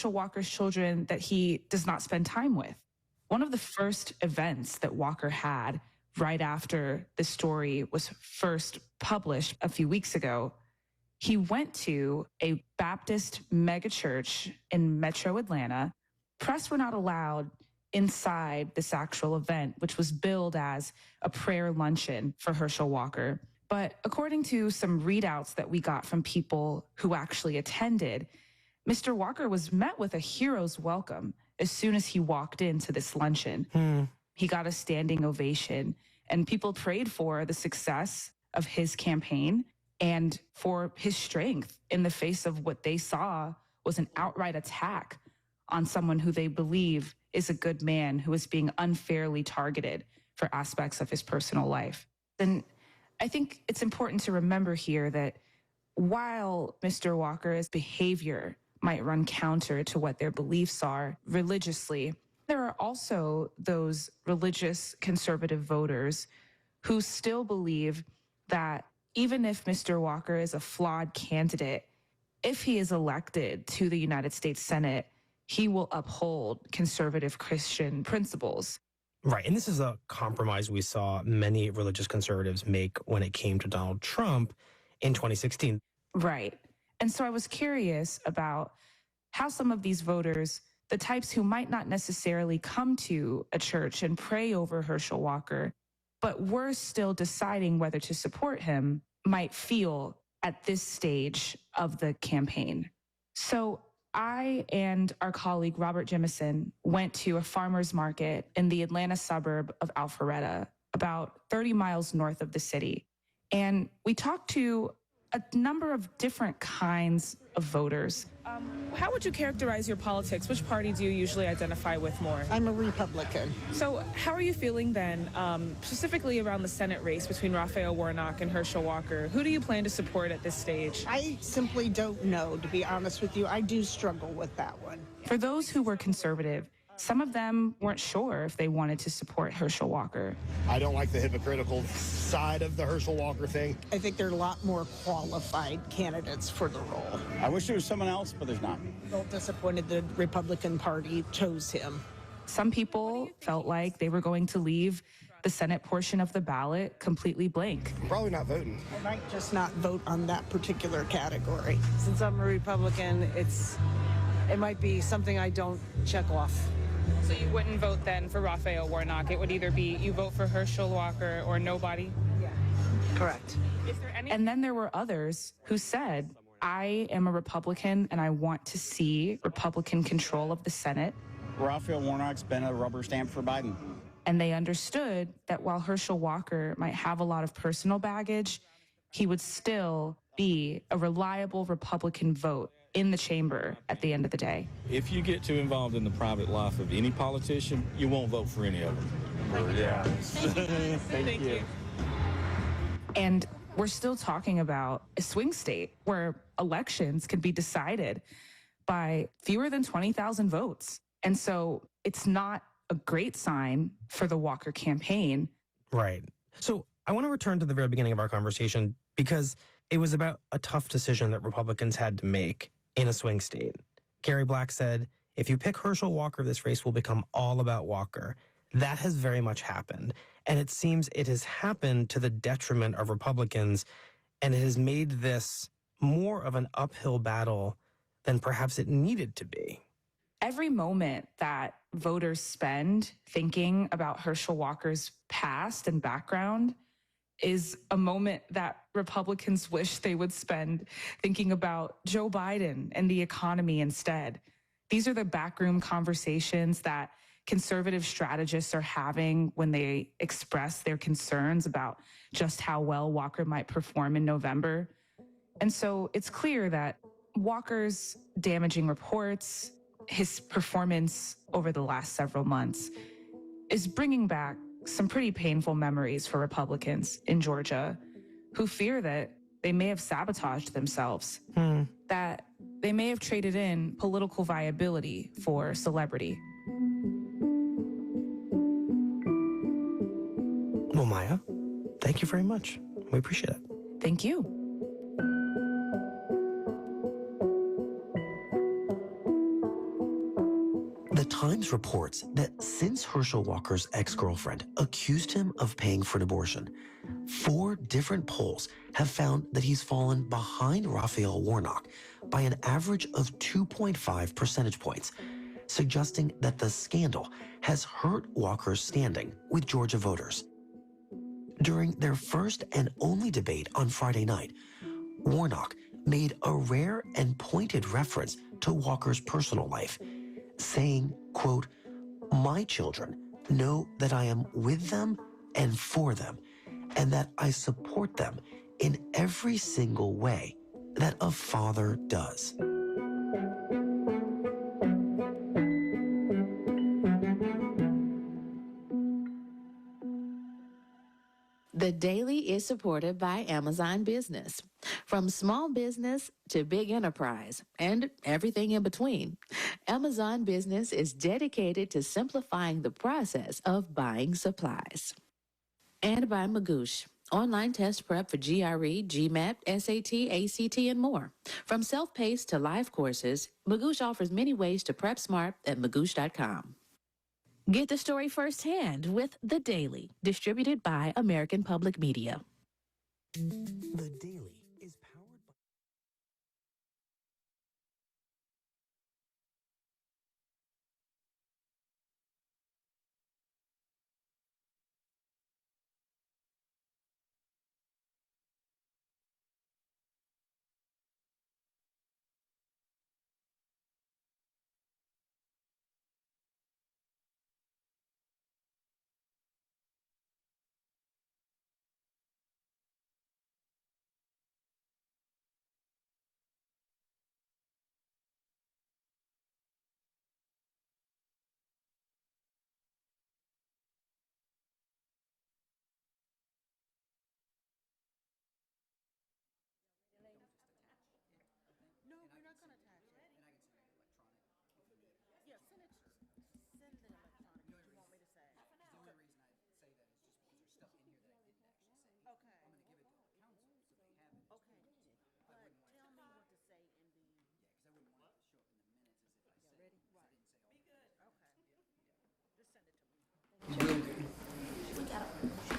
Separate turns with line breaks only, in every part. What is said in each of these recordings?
Herschel Walker's children that he does not spend time with. One of the first events that Walker had right after the story was first published a few weeks ago, he went to a Baptist megachurch in Metro Atlanta. Press were not allowed inside this actual event, which was billed as a prayer luncheon for Herschel Walker. But according to some readouts that we got from people who actually attended, Mr. Walker was met with a hero's welcome as soon as he walked into this luncheon. He got a standing ovation, and people prayed for the success of his campaign and for his strength in the face of what they saw was an outright attack on someone who they believe is a good man who is being unfairly targeted for aspects of his personal life. And I think it's important to remember here that while Mr. Walker's behavior might run counter to what their beliefs are religiously, there are also those religious conservative voters who still believe that even if Mr. Walker is a flawed candidate, if he is elected to the United States Senate, he will uphold conservative Christian principles.
Right. And this is a compromise we saw many religious conservatives make when it came to Donald Trump in 2016.
Right. And so I was curious about how some of these voters, the types who might not necessarily come to a church and pray over Herschel Walker, but were still deciding whether to support him, might feel at this stage of the campaign. So I and our colleague Robert Jemison went to a farmer's market in the Atlanta suburb of Alpharetta, about 30 miles north of the city. And we talked to a number of different kinds of voters. How would you characterize your politics? Which party do you usually identify with more?
I'm a Republican.
So how are you feeling then, specifically around the Senate race between Raphael Warnock and Herschel Walker? Who do you plan to support at this stage?
I simply don't know, to be honest with you. I do struggle with that one.
For those who were conservative, some of them weren't sure if they wanted to support Herschel Walker.
I don't like the hypocritical side of the Herschel Walker thing.
I think there are a lot more qualified candidates for the role.
I wish there was someone else, but there's not.
I'm a little disappointed the Republican Party chose him.
Some people felt like they were going to leave the Senate portion of the ballot completely blank.
I'm probably not voting.
I might just not vote on that particular category.
Since I'm a Republican, it might be something I don't check off.
So you wouldn't vote then for Raphael Warnock? It would either be you vote for Herschel Walker or nobody?
Yeah, correct.
And then there were others who said, I am a Republican and I want to see Republican control of the Senate.
Raphael Warnock's been a rubber stamp for Biden.
And they understood that while Herschel Walker might have a lot of personal baggage, he would still be a reliable Republican vote in the chamber at the end of the day.
If you get too involved in the private life of any politician, you won't vote for any of them.
Yeah.
Thank you. And we're still talking about a swing state where elections can be decided by fewer than 20,000 votes. And so it's not a great sign for the Walker campaign.
Right. So I want to return to the very beginning of our conversation because it was about a tough decision that Republicans had to make in a swing state. Gary Black said, if you pick Herschel Walker, this race will become all about Walker. That has very much happened. And it seems it has happened to the detriment of Republicans, and it has made this more of an uphill battle than perhaps it needed to be.
Every moment that voters spend thinking about Herschel Walker's past and background is a moment that Republicans wish they would spend thinking about Joe Biden and the economy instead. These are the backroom conversations that conservative strategists are having when they express their concerns about just how well Walker might perform in November. And so it's clear that Walker's damaging reports, his performance over the last several months, is bringing back some pretty painful memories for Republicans in Georgia who fear that they may have sabotaged themselves, that they may have traded in political viability for celebrity.
Well, Maya, thank you very much. We appreciate it.
Thank you.
The Times reports that since Herschel Walker's ex-girlfriend accused him of paying for an abortion, 4 different polls have found that he's fallen behind Raphael Warnock by an average of 2.5 percentage points, suggesting that the scandal has hurt Walker's standing with Georgia voters. During their first and only debate on Friday night, Warnock made a rare and pointed reference to Walker's personal life, saying, quote, "My children know that I am with them and for them, and that I support them in every single way that a father does."
The Daily is supported by Amazon Business. From small business to big enterprise and everything in between, Amazon Business is dedicated to simplifying the process of buying supplies. And by Magoosh, online test prep for GRE, GMAT, SAT, ACT, and more. From self-paced to live courses, Magoosh offers many ways to prep smart at magoosh.com. Get the story firsthand with The Daily, distributed by American Public Media.
The Daily is powered by...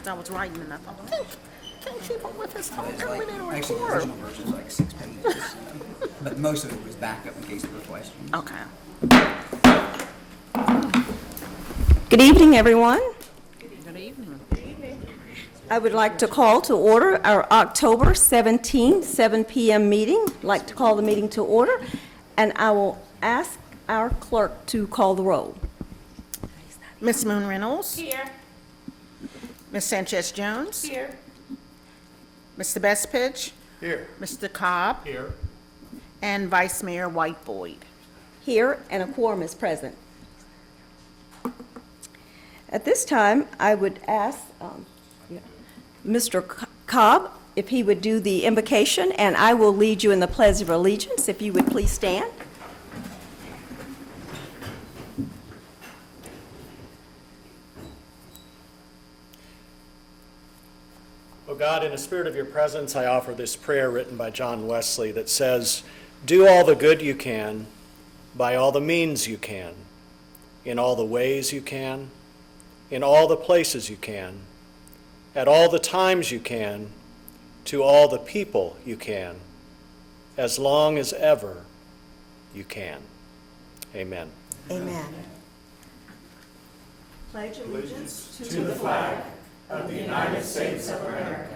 I was writing and I thought, can't keep up with this whole time we didn't
Actually, the
record.
original version is like 6 pages, but most of it was backup in case there were questions.
Okay.
Good evening, everyone.
Good evening.
I would like to call to order our October 17, 7 p.m. meeting. I'd like to call the meeting to order, and I will ask our clerk to call the roll.
Miss Moon Reynolds. Here. Miss Sanchez Jones. Here. Mr. Bestpitch.
Here.
Mr. Cobb.
Here.
And Vice Mayor White Boyd.
Here, and a quorum is present. At this time, I would ask Mr. Cobb if he would do the invocation, and I will lead you in the Pledge of Allegiance. If you would please stand.
O God, in the spirit of your presence, I offer this prayer written by John Wesley that says, "Do all the good you can, by all the means you can, in all the ways you can, in all the places you can, at all the times you can, to all the people you can, as long as ever you can." Amen.
Amen.
Pledge allegiance
to the flag of the United States of America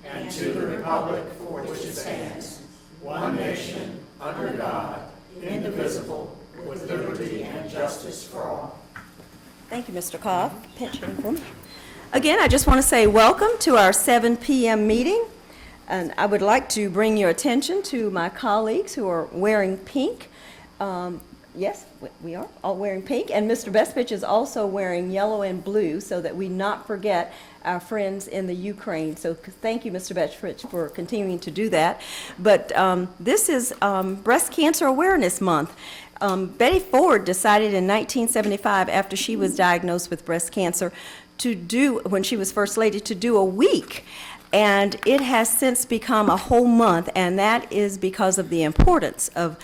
and to the republic for which it stands, one nation, under God, indivisible, with liberty and justice for all.
Thank you, Mr. Cobb. Pinching for me. Again, I just want to say welcome to our 7 p.m. meeting. And I would like to bring your attention to my colleagues who are wearing pink. Yes, we are all wearing pink. And Mr. Bestpitch is also wearing yellow and blue so that we not forget our friends in the Ukraine. So thank you, Mr. Bestpitch, for continuing to do that. But this is Breast Cancer Awareness Month. Betty Ford decided in 1975, after she was diagnosed with breast cancer, to do, when she was First Lady, to do a week. And it has since become a whole month, and that is because of the importance of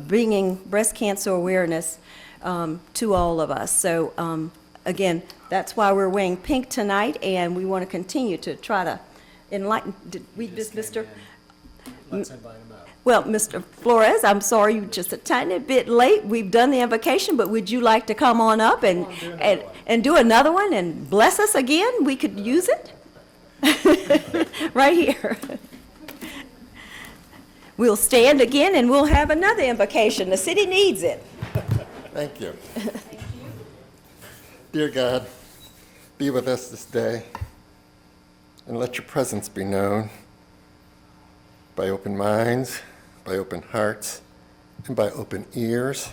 bringing breast cancer awareness to all of us. So again, that's why we're wearing pink tonight, and we want to continue to try to enlighten. Did we just, Mr.
Let's invite him up.
Well, Mr. Flores, I'm sorry, you're just a tiny bit late. We've done the invocation, but would you like to come on up and do another one and bless us again? We could use it right here. We'll stand again and we'll have another invocation. The city needs it.
Thank you. Dear God, be with us this day and let your presence be known by open minds, by open hearts, and by open ears.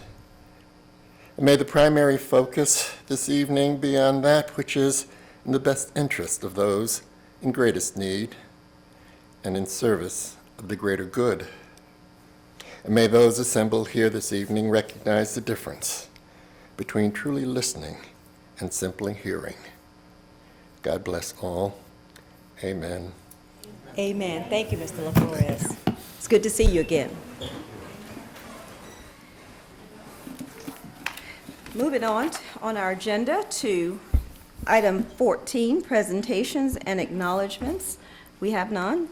And may the primary focus this evening be on that which is in the best interest of those in greatest need and in service of the greater good. And may those assembled here this evening recognize the difference between truly listening and simply hearing. God bless all. Amen.
Amen. Thank you, Mr. LaFlores. It's good to see you again. Moving on our agenda to item 14, presentations and acknowledgments. We have none.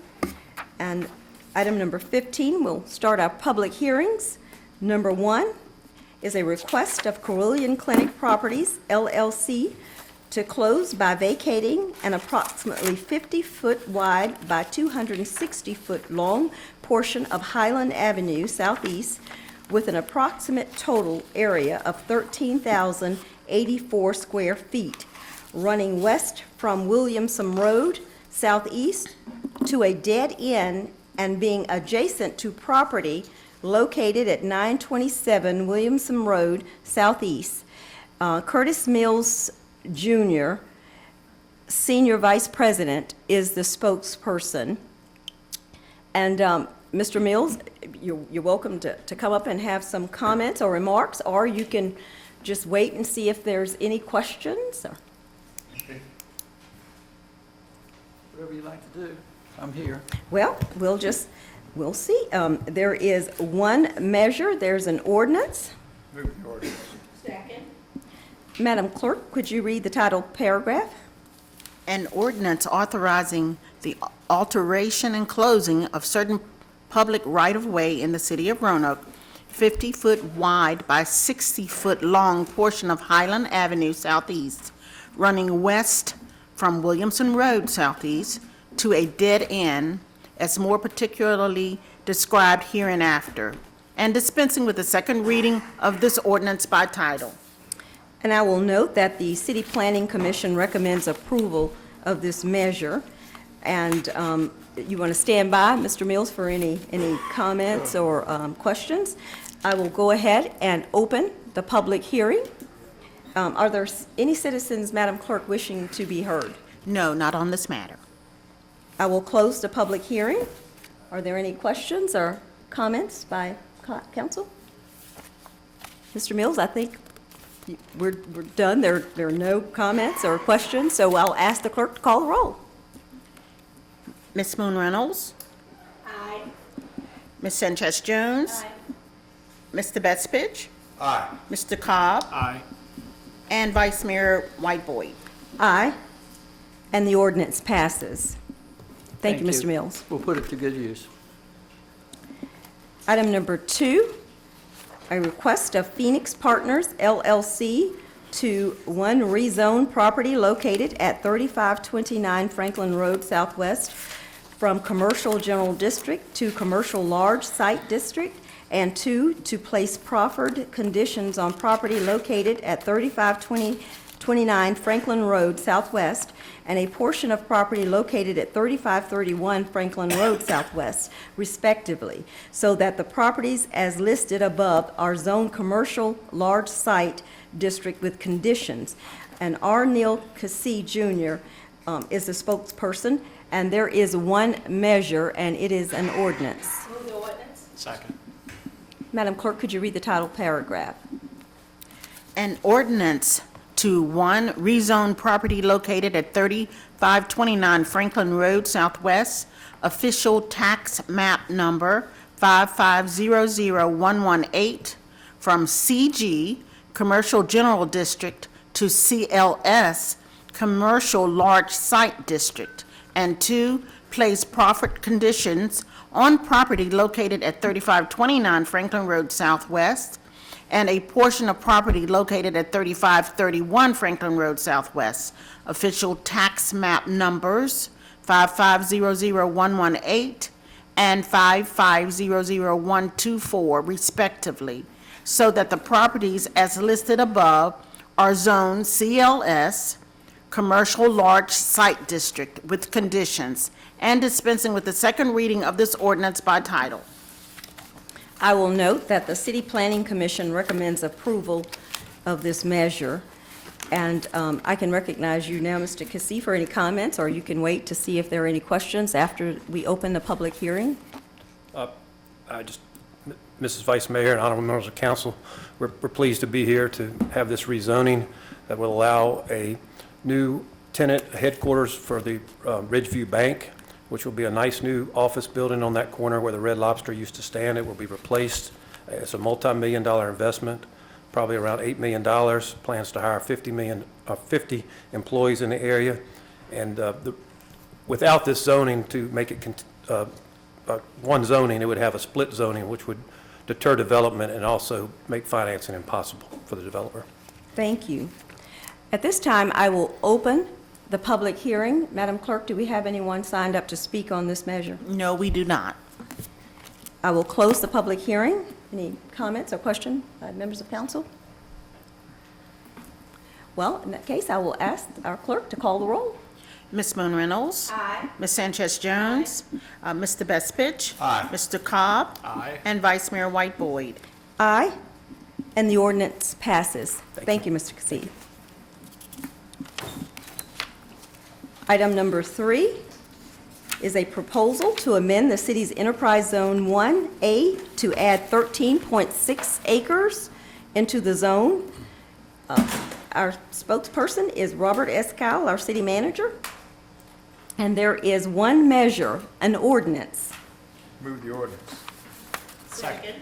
And item number 15, we'll start our public hearings. Number 1 is a request of Carillion Clinic Properties, LLC, to close by vacating an approximately 50-foot wide by 260-foot long portion of Highland Avenue Southeast with an approximate total area of 13,084 square feet, running west from Williamson Road Southeast to a dead end and being adjacent to property located at 927 Williamson Road Southeast. Curtis Mills Jr., Senior Vice President, is the spokesperson. And Mr. Mills, you're welcome to come up and have some comments or remarks, or you can just wait and see if there's any questions.
Whatever you like to do, I'm here.
Well, we'll see. There is one measure, there's an ordinance.
Move the ordinance.
Madam Clerk, could you read the title paragraph?
An ordinance authorizing the alteration and closing of certain public right-of-way in the city of Roanoke, 50-foot wide by 60-foot long portion of Highland Avenue Southeast, running west from Williamson Road Southeast to a dead end, as more particularly described hereinafter, and dispensing with the second reading of this ordinance by title.
And I will note that the City Planning Commission recommends approval of this measure. And you want to stand by, Mr. Mills, for any comments or questions? I will go ahead and open the public hearing. Are there any citizens, Madam Clerk, wishing to be heard?
No, not on this matter.
I will close the public hearing. Are there any questions or comments by council? Mr. Mills, I think we're done. There are no comments or questions, so I'll ask the clerk to call the roll.
Ms. Moon Reynolds?
Aye.
Ms. Sanchez Jones?
Aye.
Mr. Bestfitch?
Aye.
Mr. Cobb?
Aye.
And Vice Mayor Whiteboy.
Aye. And the ordinance passes. Thank you, Mr. Mills.
We'll put it to good use.
Item number 2, a request of Phoenix Partners, LLC, to one rezone property located at 3529 Franklin Road Southwest from Commercial General District to Commercial Large Site District, and 2, to place proffered conditions on property located at 3529 Franklin Road Southwest and a portion of property located at 3531 Franklin Road Southwest, respectively, so that the properties as listed above are zoned Commercial Large Site District with conditions. And R. Neil Cassie Jr. Is the spokesperson, and there is one measure, and it is an ordinance. Move the ordinance.
Second.
Madam Clerk, could you read the title paragraph?
An ordinance to one rezone property located at 3529 Franklin Road Southwest, official tax map number 5500118, from CG Commercial General District to CLS, Commercial Large Site District. And 2, place profit conditions on property located at 3529 Franklin Road Southwest and a portion of property located at 3531 Franklin Road Southwest. Official tax map numbers 5500118 and 5500124 respectively, so that the properties as listed above are zoned CLS, Commercial Large Site District with conditions, and dispensing with the second reading of this ordinance by title.
I will note that the City Planning Commission recommends approval of this measure. And I can recognize you now, Mr. Cassie, for any comments, or you can wait to see if there are any questions after we open the public hearing.
Mrs. Vice Mayor and honorable members of council, we're pleased to be here to have this rezoning that will allow a new tenant headquarters for the Ridgeview Bank, which will be a nice new office building on that corner where the Red Lobster used to stand. It will be replaced. It's a multi-million-dollar investment, probably around $8 million. Plans to hire 50 employees in the area. And without this zoning, to make it one zoning, it would have a split zoning, which would deter development and also make financing impossible for the developer.
Thank you. At this time, I will open the public hearing. Madam Clerk, do we have anyone signed up to speak on this measure?
No, we do not.
I will close the public hearing. Any comments or questions by members of council? Well, in that case, I will ask our clerk to call the roll.
Ms. Moon Reynolds?
Aye.
Ms. Sanchez Jones? Mr. Bestfitch?
Aye.
Mr. Cobb?
Aye.
And Vice Mayor White Boyd.
Aye. And the ordinance passes. Thank you, Mr. Cassie. Item number 3 is a proposal to amend the city's Enterprise Zone 1A to add 13.6 acres into the zone. Our spokesperson is Robert S. Cowell, our city manager. And there is one measure, an ordinance.
Move the ordinance. Second.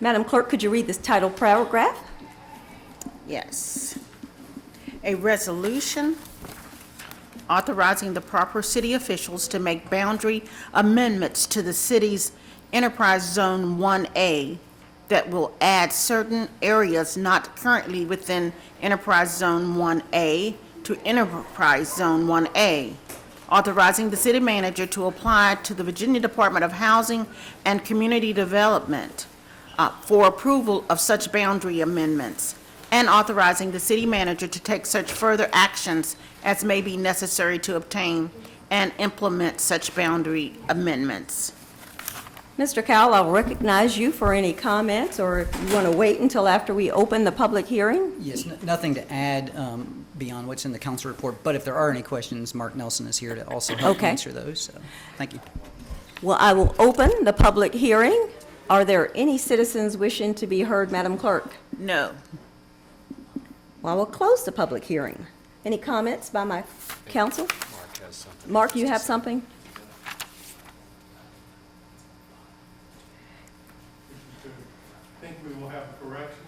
Madam Clerk, could you read this title paragraph?
Yes. A resolution authorizing the proper city officials to make boundary amendments to the city's Enterprise Zone 1A that will add certain areas not currently within Enterprise Zone 1A to Enterprise Zone 1A, authorizing the city manager to apply to the Virginia Department of Housing and Community Development for approval of such boundary amendments, and authorizing the city manager to take such further actions as may be necessary to obtain and implement such boundary amendments.
Mr. Cowell, I'll recognize you for any comments, or if you want to wait until after we open the public hearing.
Yes, nothing to add beyond what's in the council report, but if there are any questions, Mark Nelson is here to also help answer those, so thank you.
Well, I will open the public hearing. Are there any citizens wishing to be heard, Madam Clerk?
No.
Well, I will close the public hearing. Any comments by my council?
Mark has something.
Mark, you have something?
I think we will have a correction.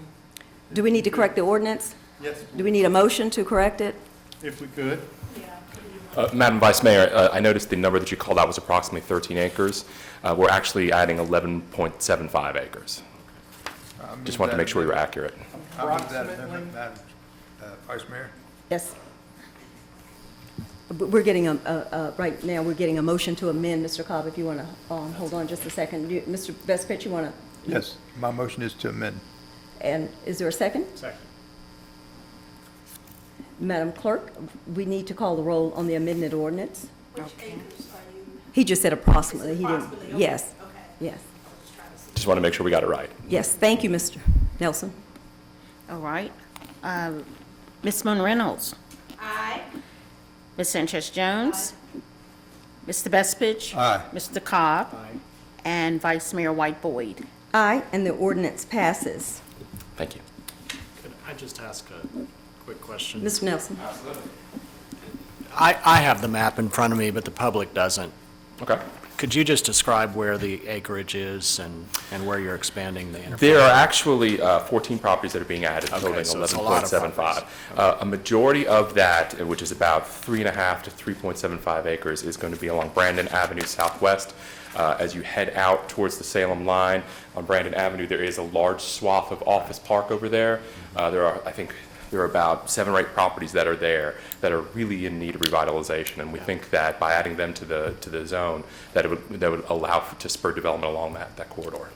Do we need to correct the ordinance?
Yes.
Do we need a motion to correct it?
If we could.
Madam Vice Mayor, I noticed the number that you called out was approximately 13 acres. We're actually adding 11.75 acres. Just wanted to make sure we were accurate.
I'll move that amendment, Madam Vice Mayor.
Yes. We're getting right now, we're getting a motion to amend, Mr. Cobb, if you want to hold on just a second. Mr. Bestfitch, you want to?
Yes, my motion is to amend.
And is there a second?
Second.
Madam Clerk, we need to call the roll on the amended ordinance. He just said approximately. He didn't. Yes. Yes.
Just want to make sure we got it right.
Yes. Thank you, Mr. Nelson.
All right. Ms. Moon Reynolds?
Aye.
Ms. Sanchez Jones? Mr. Bestfitch?
Aye.
Mr. Cobb? And Vice Mayor White Boyd.
Aye, and the ordinance passes.
Thank you.
Could I just ask a quick question?
Mr. Nelson.
I have the map in front of me, but the public doesn't.
Okay.
Could you just describe where the acreage is and where you're expanding the enterprise?
There are actually 14 properties that are being added, totaling
so it's a lot of
11.75. A majority of that, which is about 3.5 to 3.75 acres, is going to be along Brandon Avenue Southwest. As you head out towards the Salem line on Brandon Avenue, there is a large swath of office park over there. I think there are about 7 or 8 properties that are there that are really in need of revitalization, and we think that by adding them to the zone, that would allow to spur development along that corridor.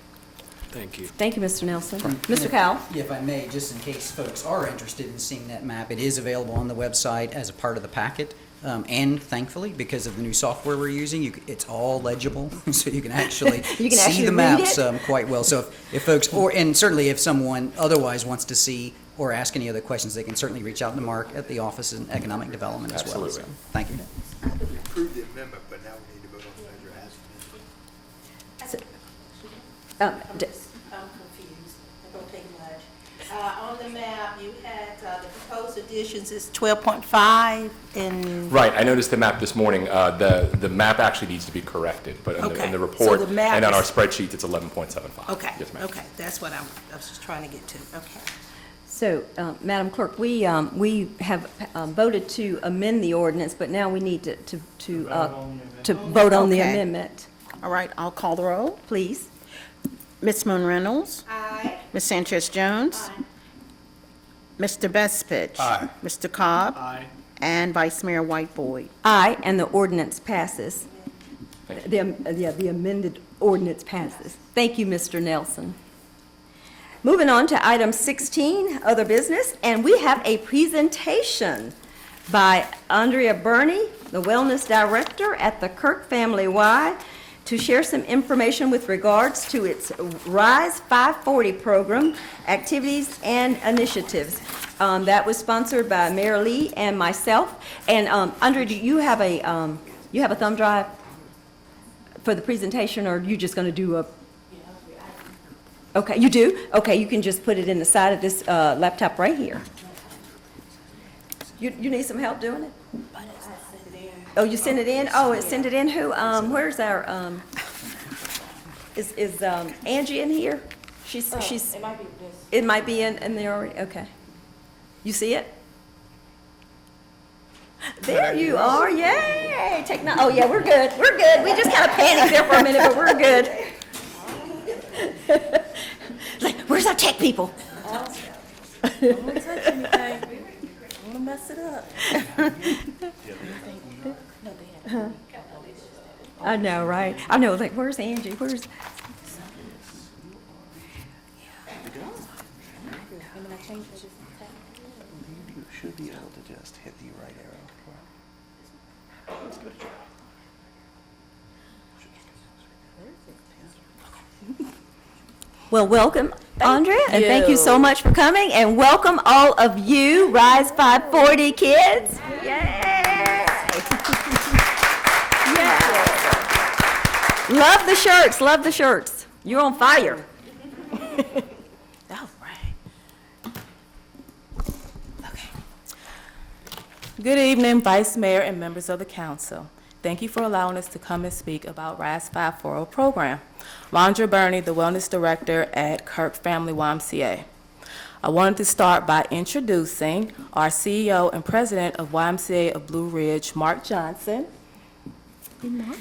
Thank you.
Thank you, Mr. Nelson. Mr. Cowell?
Yeah, if I may, just in case folks are interested in seeing that map, it is available on the website as a part of the packet. And thankfully, because of the new software we're using, it's all legible, so you can actually see the maps quite well. So if folks, and certainly if someone otherwise wants to see or ask any other questions, they can certainly reach out to Mark at the Office of Economic Development as well. So, thank you.
We approved the amendment, but now we need to vote on the measure as amended.
I'm confused. It don't take much. On the map, you had the proposed additions is 12.5 and...
Right, I noticed the map this morning. The map actually needs to be corrected, but in the report and on our spreadsheet, it's 11.75.
Okay,
yes, ma'am.
okay, that's what I was just trying to get to. Okay.
So, Madam Clerk, we have voted to amend the ordinance, but now we need to vote on the amendment.
All right, I'll call the roll.
Please.
Ms. Moon Reynolds?
Aye.
Ms. Sanchez Jones?
Aye.
Mr. Bestfitch?
Aye.
Mr. Cobb?
Aye.
And Vice Mayor White Boyd.
Aye, and the ordinance passes. The amended ordinance passes. Thank you, Mr. Nelson. Moving on to item 16, other business, and we have a presentation by Andrea Burney, the Wellness Director at the Kirk Family Y, to share some information with regards to its RISE 540 program, activities and initiatives. That was sponsored by Mayor Lee and myself. And Andrea, do you have a thumb drive for the presentation, or are you just going to do a? Okay, you do? Okay, you can just put it in the side of this laptop right here. You need some help doing it? Oh, you send it in? Oh, it send it in who? Where's our, is Angie in here? She's, it might be in there already, okay. You see it? There you are, yay! Oh yeah, we're good, We just kind of panicked there for a minute, but we're good. Like, where's our tech people?
Don't touch anything. I'm gonna mess it up.
I know, right? I know, like, where's Angie? Where's?
You should be able to just hit the right arrow.
Well, welcome, Andrea, and thank you so much for coming, and welcome all of you RISE 540 kids. Yay! Yeah. Love the shirts, love the shirts. You're on fire.
All right. Okay. Good evening, Vice Mayor and members of the council. Thank you for allowing us to come and speak about RISE 540 program. Londra Burney, the Wellness Director at Kirk Family YMCA. I wanted to start by introducing our CEO and President of YMCA of Blue Ridge, Mark Johnson. You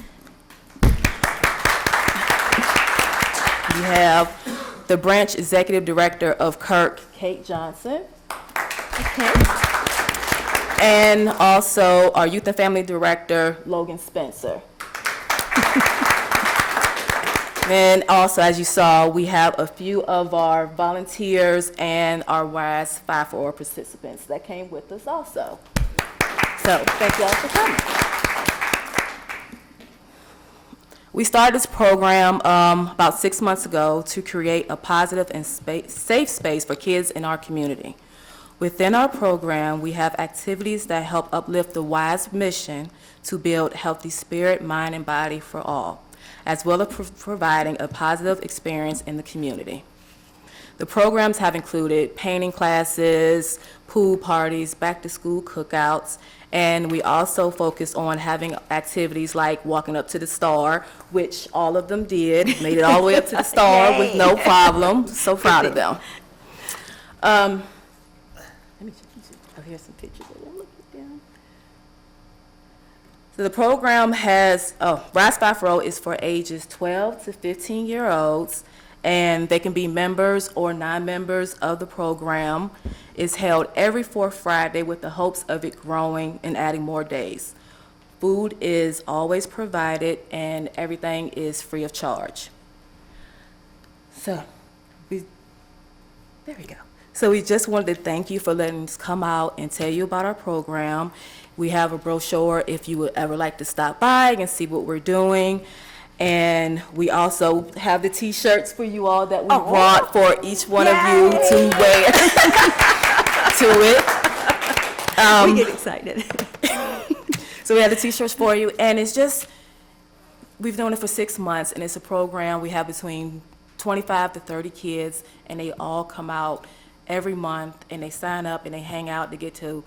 have the Branch Executive Director of Kirk, Kate Johnson. Okay. And also our Youth and Family Director, Logan Spencer. And also, as you saw, we have a few of our volunteers and our RISE 540 participants that came with us also. So thank you all for coming. We started this program about 6 months ago to create a positive and safe space for kids in our community. Within our program, we have activities that help uplift the WISE mission to build healthy spirit, mind, and body for all, as well as providing a positive experience in the community. The programs have included painting classes, pool parties, back-to-school cookouts, And we also focus on having activities like walking up to the star, which all of them did, made it all the way up to the star with no problem. So proud of them. Let me oh, here's some pictures. So the program has, Rise 5 is for ages 12 to 15-year-olds, and they can be members or non-members of the program. It's held every fourth Friday with the hopes of it growing and adding more days. Food is always provided, and everything is free of charge. So, there we go. So we just wanted to thank you for letting us come out and tell you about our program. We have a brochure if you would ever like to stop by and see what we're doing. And we also have the T-shirts for you all that we brought for each one of you to wear to it.
We get excited.
So we have the T-shirts for you, and it's just, we've done it for 6 months, and it's a program. We have between 25 to 30 kids, and they all come out every month, and they sign up, and they hang out. They get to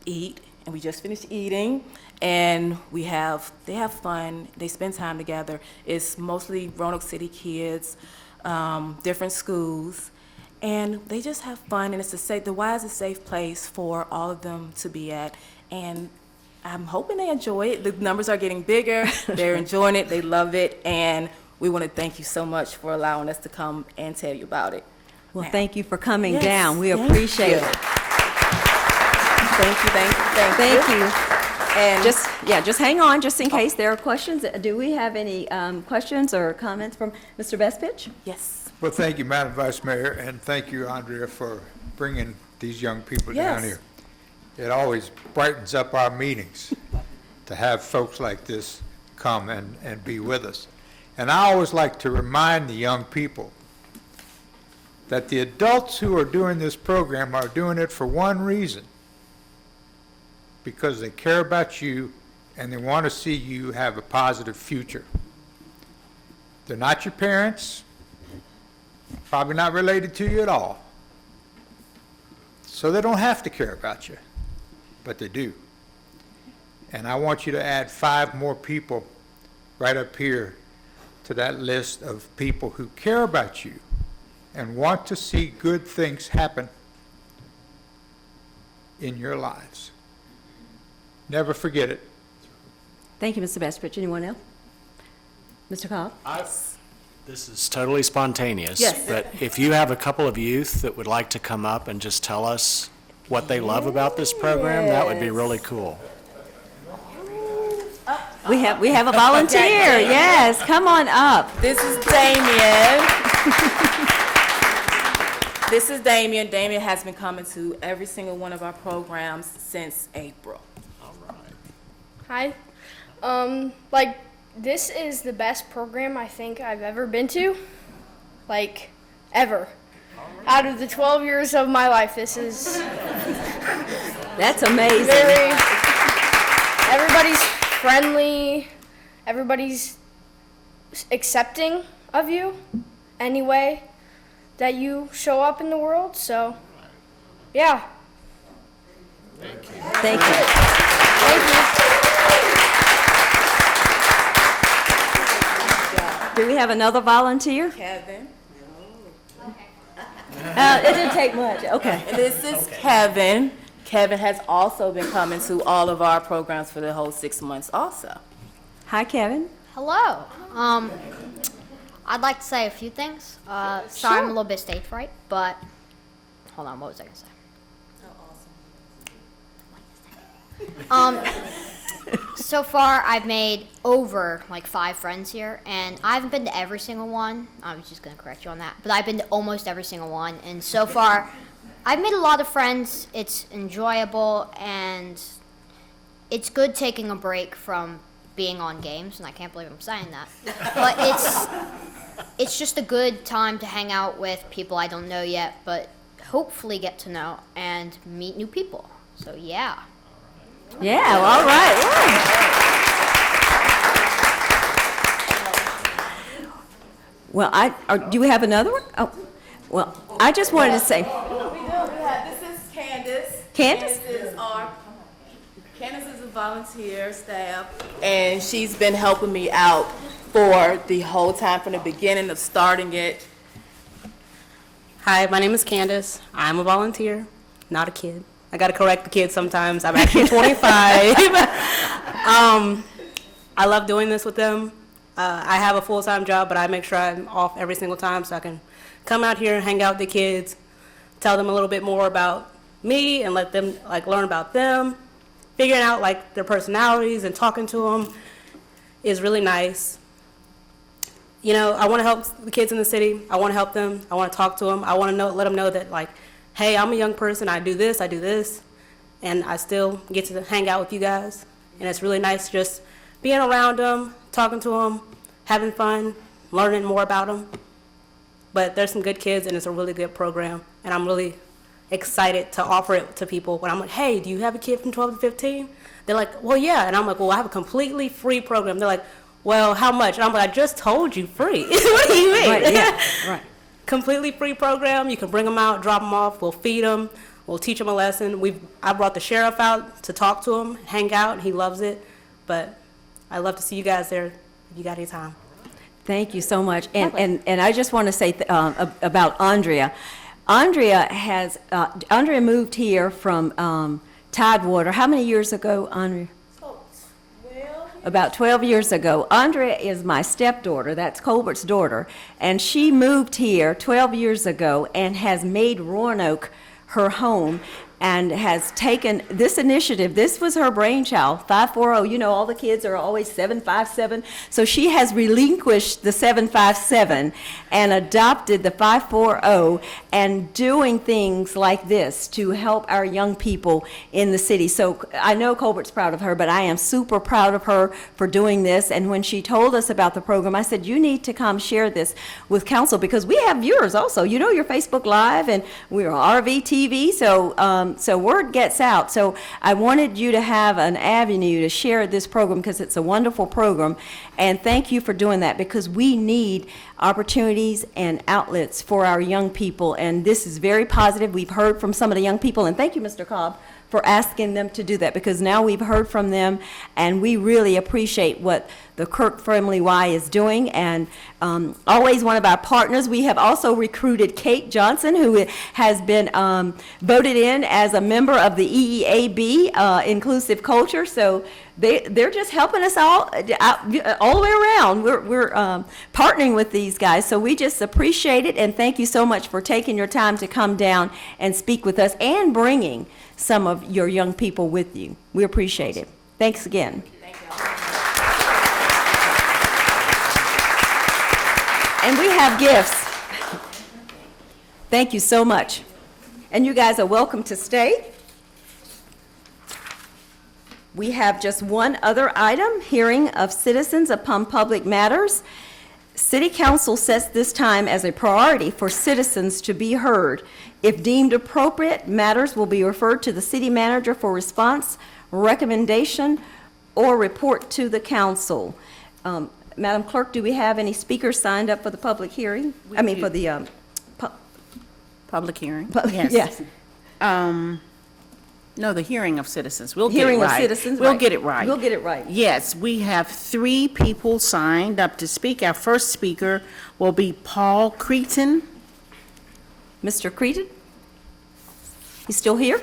eat, and we just finished eating, and they have fun. They spend time together. It's mostly Roanoke City kids, different schools, and they just have fun, and the Y is a safe place for all of them to be at, and I'm hoping they enjoy it. The numbers are getting bigger. They're enjoying it. They love it, and we want to thank you so much for allowing us to come and tell you about it.
Well, thank you for coming
Yes,
down. We
thank
appreciate
you.
it.
Thank you.
And just hang on, just in case there are questions. Do we have any questions or comments from Mr. Bestpitch?
Yes.
Well, thank you, Madam Vice Mayor, and thank you, Andrea, for bringing these young people down here. It always brightens up our meetings to have folks like this come and be with us. And I always like to remind the young people that the adults who are doing this program are doing it for one reason, because they care about you and they want to see you have a positive future. They're not your parents, probably not related to you at all, so they don't have to care about you, but they do. And I want you to add 5 more people right up here to that list of people who care about you and want to see good things happen in your lives. Never forget it.
Thank you, Mr. Bestpitch. Anyone else? Mr. Cobb?
This is totally spontaneous.
Yes.
But if you have a couple of youth that would like to come up and just tell us what they love about this program, that would be really cool.
We have a volunteer. Yes, come on up.
This is Damien. This is Damien. Damien has been coming to every single one of our programs since April.
Hi. This is the best program I think I've ever been to. Ever. Out of the 12 years of my life, this is...
That's amazing.
Everybody's friendly. Everybody's accepting of you any way that you show up in the world. So, yeah.
Thank you.
Thank you.
Do we have another volunteer?
Kevin.
It didn't take much. Okay.
And this is Kevin. Kevin has also been coming to all of our programs for the whole 6 months also.
Hi, Kevin.
Hello. I'd like to say a few things. Sorry, I'm a little bit stage fright, but hold on, what was I gonna say? So far, I've made over 5 friends here, and I haven't been to every single one. I was just gonna correct you on that, but I've been to almost every single one, and so far, I've made a lot of friends. It's enjoyable, and it's good taking a break from being on games, and I can't believe I'm saying that. But it's just a good time to hang out with people I don't know yet, but hopefully get to know and meet new people. So yeah.
Yeah, well, all right. Yeah. Well, do we have another one? Oh, well, I just wanted to say.
We do. This is Candace.
Candace?
Candace is volunteer staff, and she's been helping me out for the whole time from the beginning of starting it.
Hi, my name is Candace. I'm a volunteer, not a kid. I got to correct the kids sometimes. I'm actually 25. I love doing this with them. I have a full-time job, but I make sure I'm off every single time so I can come out here and hang out with the kids, tell them a little bit more about me and let them learn about them. Figuring out their personalities and talking to them is really nice. You know, I want to help the kids in the city. I want to help them. I want to talk to them. I want to let them know that hey, I'm a young person. I do this, and I still get to hang out with you guys. And it's really nice just being around them, talking to them, having fun, learning more about them. But there's some good kids, and it's a really good program. And I'm really excited to offer it to people when I'm like, hey, do you have a kid from 12 to 15? They're like, well, yeah. And I'm like, well, I have a completely free program. They're like, well, how much? And I'm like, I just told you free. What do you mean?
Right, yeah, right.
Completely free program. You can bring them out, drop them off. We'll feed them. We'll teach them a lesson. I brought the sheriff out to talk to him, hang out. He loves it. But I'd love to see you guys there if you got any time.
Thank you so much. And I just want to say about Andrea. Andrea moved here from Tidewater. How many years ago, Andrea? About 12 years ago. Andrea is my stepdaughter, that's Colbert's daughter, and she moved here 12 years ago and has made Roanoke her home and has taken this initiative. This was her brainchild, 540. You know, all the kids are always 757. So she has relinquished the 757 and adopted the 540 and doing things like this to help our young people in the city. So I know Colbert's proud of her, but I am super proud of her for doing this. And when she told us about the program, I said, you need to come share this with council because we have viewers also. You know, you're Facebook Live and we're on RVTV. So word gets out. So I wanted you to have an avenue to share this program because it's a wonderful program. And thank you for doing that because we need opportunities and outlets for our young people. And this is very positive. We've heard from some of the young people. And thank you, Mr. Cobb, for asking them to do that because now we've heard from them and we really appreciate what the Kirk Family Y is doing and always one of our partners. We have also recruited Kate Johnson, who has been voted in as a member of the EEAB, Inclusive Culture. So they're just helping us all the way around. We're partnering with these guys. So we just appreciate it and thank you so much for taking your time to come down and speak with us and bringing some of your young people with you. We appreciate it. Thanks again.
Thank you.
And we have gifts. Thank you so much. And you guys are welcome to stay. We have just one other item, hearing of citizens upon public matters. City Council sets this time as a priority for citizens to be heard. If deemed appropriate, matters will be referred to the city manager for response, recommendation, or report to the council. Madam Clerk, do we have any speakers signed up for the public hearing? For the
Public hearing?
Yes.
No, the hearing of citizens. We'll
Hearing
get it
of
right.
citizens,
We'll
right.
get it right.
We'll get it right.
Yes, we have 3 people signed up to speak. Our first speaker will be Paul Cretin.
Mr. Cretin? He's still here?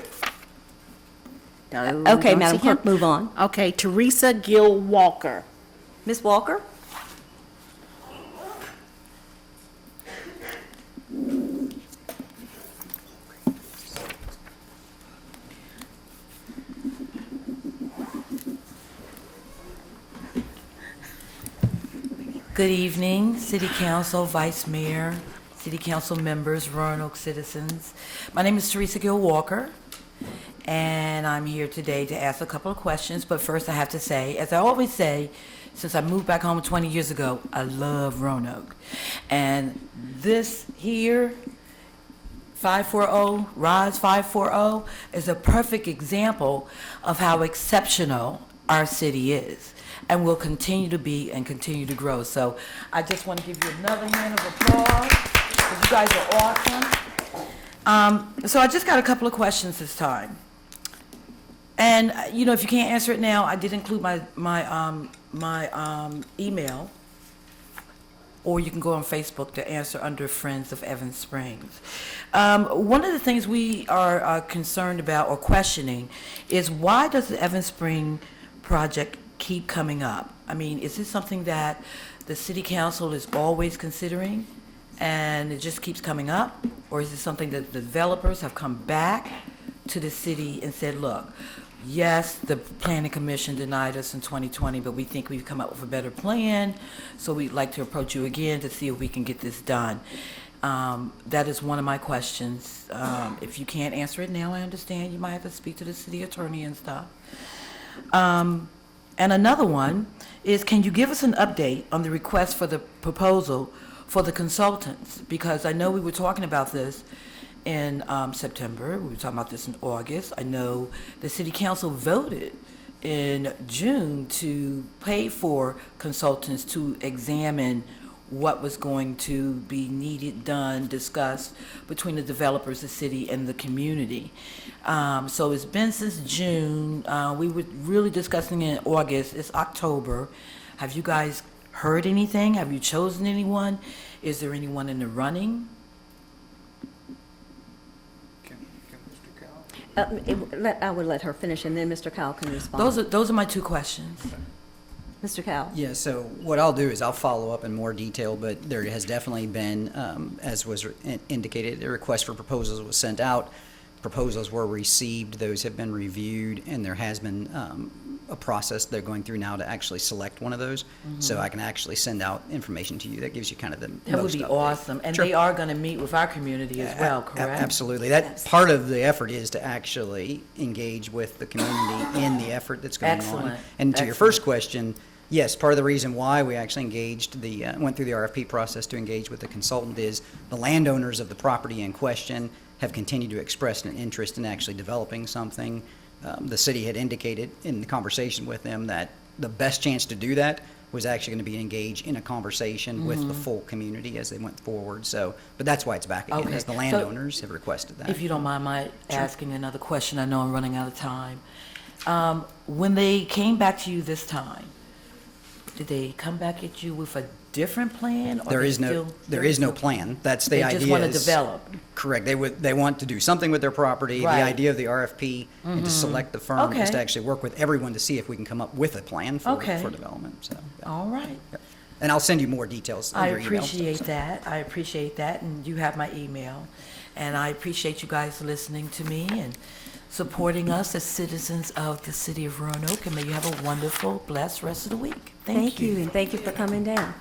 No,
Okay,
don't
Madam
see him.
Clerk, move on.
Okay, Teresa Gill Walker.
Ms. Walker?
Good evening, City Council, Vice Mayor, City Council members, Roanoke citizens. My name is Teresa Gill Walker, and I'm here today to ask a couple of questions. But first I have to say, as I always say, since I moved back home 20 years ago, I love Roanoke. And this here, 540, RISE 540, is a perfect example of how exceptional our city is and will continue to be and continue to grow. So I just want to give you another hand of applause because you guys are awesome. So I just got a couple of questions this time. And, you know, if you can't answer it now, I did include my email, or you can go on Facebook to answer under Friends of Evans Springs. One of the things we are concerned about or questioning is, why does the Evans Spring project keep coming up? I mean, is this something that the city council is always considering and it just keeps coming up? Or is it something that the developers have come back to the city and said, look, yes, the planning commission denied us in 2020, but we think we've come up with a better plan, so we'd like to approach you again to see if we can get this done. That is one of my questions. If you can't answer it now, I understand. You might have to speak to the city attorney and stuff. And another one is, can you give us an update on the request for the proposal for the consultants? Because I know we were talking about this in September. We were talking about this in August. I know the city council voted in June to pay for consultants to examine what was going to be needed, done, discussed between the developers, the city, and the community. So it's been since June. We were really discussing it in August. It's October. Have you guys heard anything? Have you chosen anyone? Is there anyone in the running?
I would let her finish, and then Mr. Cowell can respond.
Those are my two questions.
Mr. Cowell?
Yeah, so what I'll do is I'll follow up in more detail, but there has definitely been, as was indicated, a request for proposals was sent out. Proposals were received, those have been reviewed, and there has been a process they're going through now to actually select one of those. So I can actually send out information to you that gives you kind of the
That would
most
be
update.
awesome. And
Sure.
they are going to meet with our community as well, correct?
Absolutely. That part of the effort is to actually engage with the community in the effort that's going on.
Excellent.
And to your first question, yes, part of the reason why we actually engaged went through the RFP process to engage with the consultant is the landowners of the property in question have continued to express an interest in actually developing something. The city had indicated in the conversation with them that the best chance to do that was actually going to be engaged in a conversation with the full community as they went forward. So, but that's why it's back again,
Okay.
is the
So,
landowners have requested that.
If you don't mind my asking another question, I know I'm running out of time. When they came back to you this time, did they come back at you with a different plan? Or
There is no plan. That's the idea.
They just want to
is-
develop.
Correct. They want to do something with their property.
Right.
The idea of the RFP and to select the firm is
Okay.
to actually work with everyone to see if we can come up with a plan for
Okay.
development. So, yeah.
All right.
And I'll send you more details.
I
in your email.
appreciate that. I appreciate that. And you have my email. And I appreciate you guys listening to me and supporting us as citizens of the city of Roanoke. And may you have a wonderful, blessed rest of the week. Thank you.
And thank you for coming down.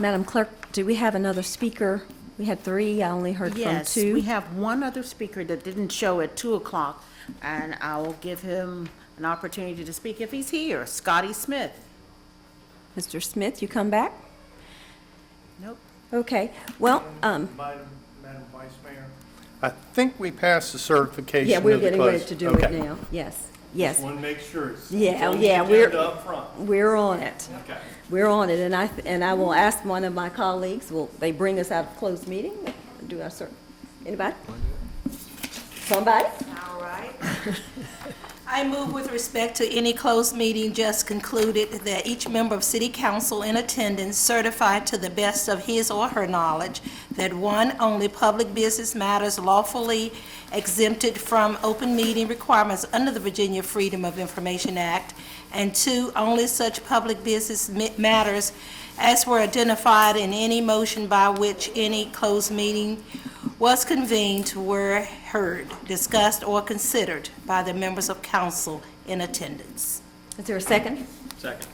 Madam Clerk, do we have another speaker? We had 3, I only heard from 2.
Yes, we have one other speaker that didn't show at 2 o'clock, and I will give him an opportunity to speak if he's here. Scotty Smith.
Mr. Smith, you come back?
Nope.
Okay, well,
Madam Vice Mayor? I think we passed the certification
yeah,
of
we're
the
getting ready
close-
to do
okay.
it now. Yes.
Just want to make sure it's.
Yeah,
it's on the
yeah,
agenda up front.
we're on it.
Okay.
We're on it, and I will ask one of my colleagues, will they bring us out of closed meeting? Do our cert, anybody? Somebody?
All right. I move with respect to any closed meeting just concluded that each member of city council in attendance certify to the best of his or her knowledge that 1, only public business matters lawfully exempted from open meeting requirements under the Virginia Freedom of Information Act, and 2, only such public business matters as were identified in any motion by which any closed meeting was convened were heard, discussed, or considered by the members of council in attendance.
Is there a second?
Second.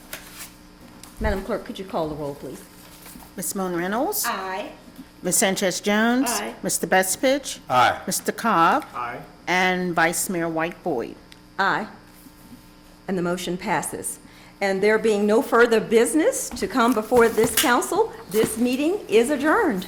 Madam Clerk, could you call the roll, please?
Ms. Moon Reynolds?
Aye.
Ms. Sanchez Jones?
Aye.
Mr. Bestfitch?
Aye.
Mr. Cobb?
Aye.
And Vice Mayor White Boyd.
Aye. And the motion passes. And there being no further business to come before this council, this meeting is adjourned.